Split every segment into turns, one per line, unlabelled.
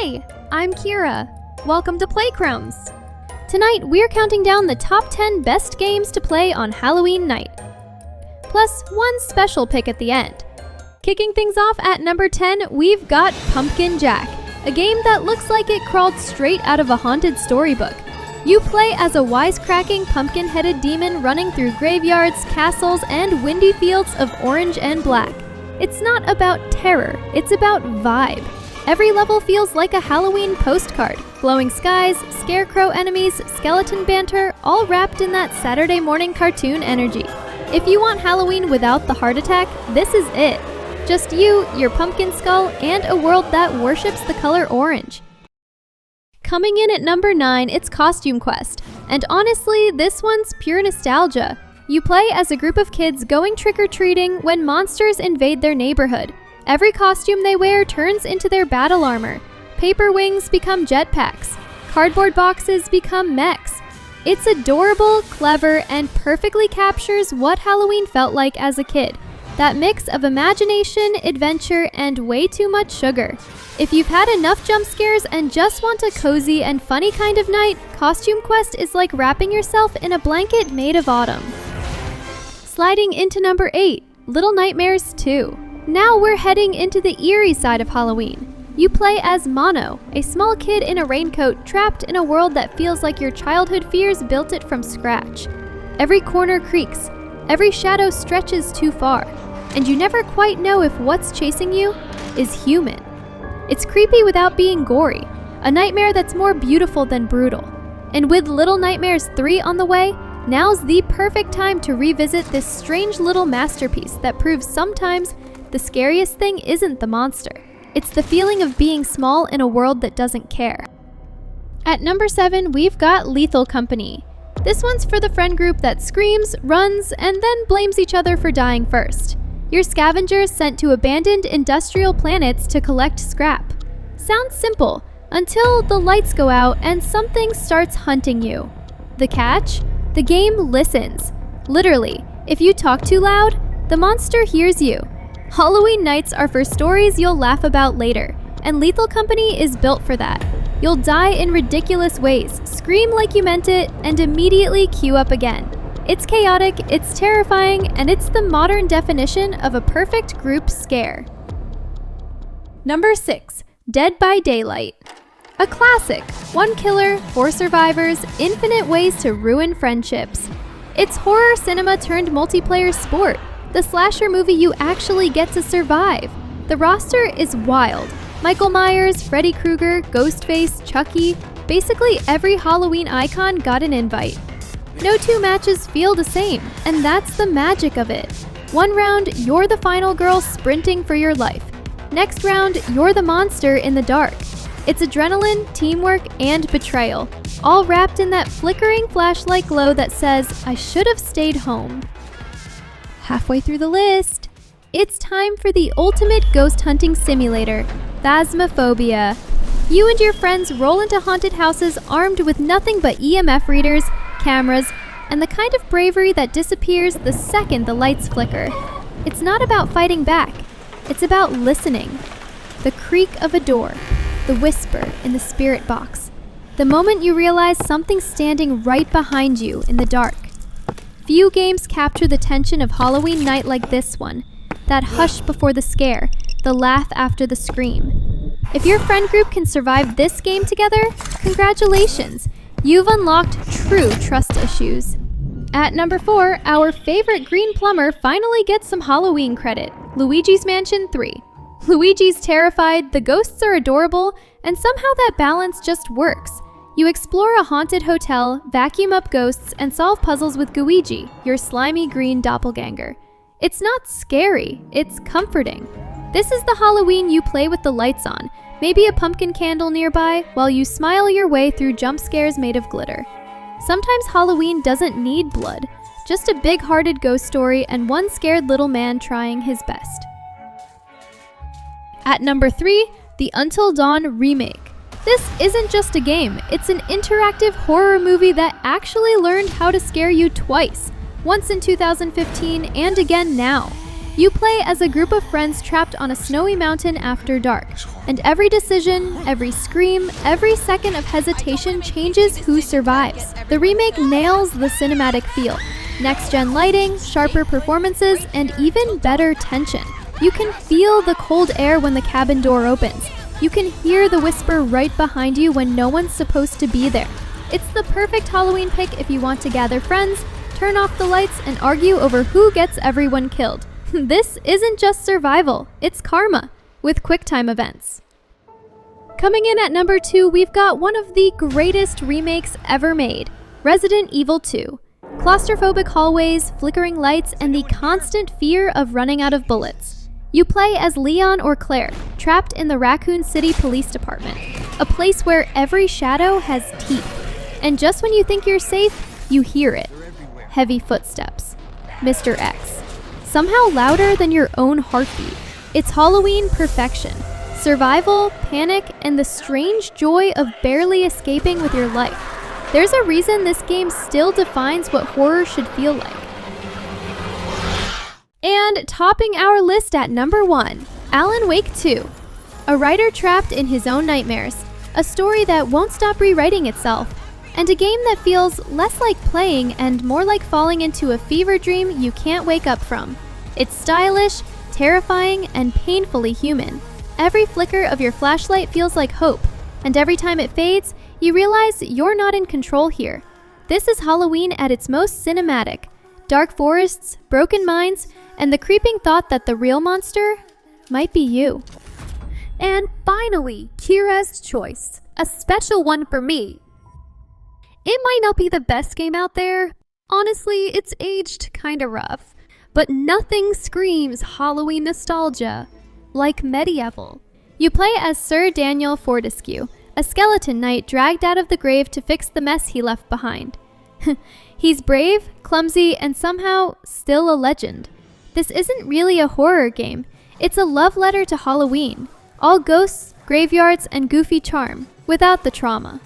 Hey, I'm Kira. Welcome to Playcrumbs. Tonight, we're counting down the top 10 best games to play on Halloween night. Plus, one special pick at the end. Kicking things off at number 10, we've got Pumpkin Jack, a game that looks like it crawled straight out of a haunted storybook. You play as a wisecracking pumpkin-headed demon running through graveyards, castles, and windy fields of orange and black. It's not about terror, it's about vibe. Every level feels like a Halloween postcard. Glowing skies, scarecrow enemies, skeleton banter, all wrapped in that Saturday morning cartoon energy. If you want Halloween without the heart attack, this is it. Just you, your pumpkin skull, and a world that worships the color orange. Coming in at number 9, it's Costume Quest. And honestly, this one's pure nostalgia. You play as a group of kids going trick-or-treating when monsters invade their neighborhood. Every costume they wear turns into their battle armor. Paper wings become jetpacks. Cardboard boxes become mechs. It's adorable, clever, and perfectly captures what Halloween felt like as a kid. That mix of imagination, adventure, and way too much sugar. If you've had enough jump scares and just want a cozy and funny kind of night, Costume Quest is like wrapping yourself in a blanket made of autumn. Sliding into number 8, Little Nightmares 2. Now we're heading into the eerie side of Halloween. You play as Mono, a small kid in a raincoat trapped in a world that feels like your childhood fears built it from scratch. Every corner creaks, every shadow stretches too far, and you never quite know if what's chasing you is human. It's creepy without being gory, a nightmare that's more beautiful than brutal. And with Little Nightmares 3 on the way, now's the perfect time to revisit this strange little masterpiece that proves sometimes the scariest thing isn't the monster. It's the feeling of being small in a world that doesn't care. At number 7, we've got Lethal Company. This one's for the friend group that screams, runs, and then blames each other for dying first. You're scavengers sent to abandoned industrial planets to collect scrap. Sounds simple, until the lights go out and something starts hunting you. The catch? The game listens. Literally, if you talk too loud, the monster hears you. Halloween nights are for stories you'll laugh about later, and Lethal Company is built for that. You'll die in ridiculous ways, scream like you meant it, and immediately queue up again. It's chaotic, it's terrifying, and it's the modern definition of a perfect group scare. Number 6, Dead by Daylight. A classic. One killer, 4 survivors, infinite ways to ruin friendships. It's horror cinema turned multiplayer sport. The slasher movie you actually get to survive. The roster is wild. Michael Myers, Freddy Krueger, Ghostface, Chucky, basically every Halloween icon got an invite. No two matches feel the same, and that's the magic of it. One round, you're the final girl sprinting for your life. Next round, you're the monster in the dark. It's adrenaline, teamwork, and betrayal, all wrapped in that flickering flashlight glow that says, I should have stayed home. Halfway through the list, it's time for the ultimate ghost hunting simulator, Phasmophobia. You and your friends roll into haunted houses armed with nothing but EMF readers, cameras, and the kind of bravery that disappears the second the lights flicker. It's not about fighting back, it's about listening. The creak of a door, the whisper in the spirit box, the moment you realize something's standing right behind you in the dark. Few games capture the tension of Halloween night like this one. That hush before the scare, the laugh after the scream. If your friend group can survive this game together, congratulations! You've unlocked true trust issues. At number 4, our favorite green plumber finally gets some Halloween credit, Luigi's Mansion 3. Luigi's terrified, the ghosts are adorable, and somehow that balance just works. You explore a haunted hotel, vacuum up ghosts, and solve puzzles with Luigi, your slimy green doppelganger. It's not scary, it's comforting. This is the Halloween you play with the lights on, maybe a pumpkin candle nearby, while you smile your way through jump scares made of glitter. Sometimes Halloween doesn't need blood, just a big-hearted ghost story and one scared little man trying his best. At number 3, the Until Dawn Remake. This isn't just a game, it's an interactive horror movie that actually learned how to scare you twice, once in 2015 and again now. You play as a group of friends trapped on a snowy mountain after dark, and every decision, every scream, every second of hesitation changes who survives. The remake nails the cinematic feel. Next-gen lighting, sharper performances, and even better tension. You can feel the cold air when the cabin door opens. You can hear the whisper right behind you when no one's supposed to be there. It's the perfect Halloween pick if you want to gather friends, turn off the lights, and argue over who gets everyone killed. This isn't just survival, it's karma, with QuickTime events. Coming in at number 2, we've got one of the greatest remakes ever made, Resident Evil 2. Claustrophobic hallways, flickering lights, and the constant fear of running out of bullets. You play as Leon or Claire, trapped in the Raccoon City Police Department, a place where every shadow has teeth. And just when you think you're safe, you hear it. Heavy footsteps. Mr. X. Somehow louder than your own heartbeat. It's Halloween perfection. Survival, panic, and the strange joy of barely escaping with your life. There's a reason this game still defines what horror should feel like. And topping our list at number 1, Alan Wake 2. A writer trapped in his own nightmares. A story that won't stop rewriting itself. And a game that feels less like playing and more like falling into a fever dream you can't wake up from. It's stylish, terrifying, and painfully human. Every flicker of your flashlight feels like hope, and every time it fades, you realize you're not in control here. This is Halloween at its most cinematic. Dark forests, broken minds, and the creeping thought that the real monster might be you. And finally, Kira's Choice, a special one for me. It might not be the best game out there. Honestly, it's aged kinda rough. But nothing screams Halloween nostalgia like MediEvil. You play as Sir Daniel Fortescue, a skeleton knight dragged out of the grave to fix the mess he left behind. He's brave, clumsy, and somehow still a legend. This isn't really a horror game. It's a love letter to Halloween. All ghosts, graveyards, and goofy charm, without the trauma.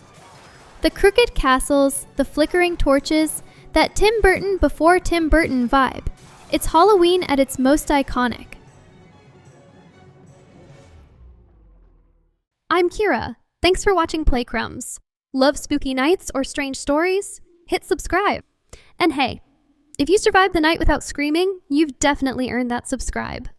The crooked castles, the flickering torches, that Tim Burton before Tim Burton vibe. It's Halloween at its most iconic. I'm Kira. Thanks for watching Playcrumbs. Love spooky nights or strange stories? Hit subscribe. And hey, if you survived the night without screaming, you've definitely earned that subscribe.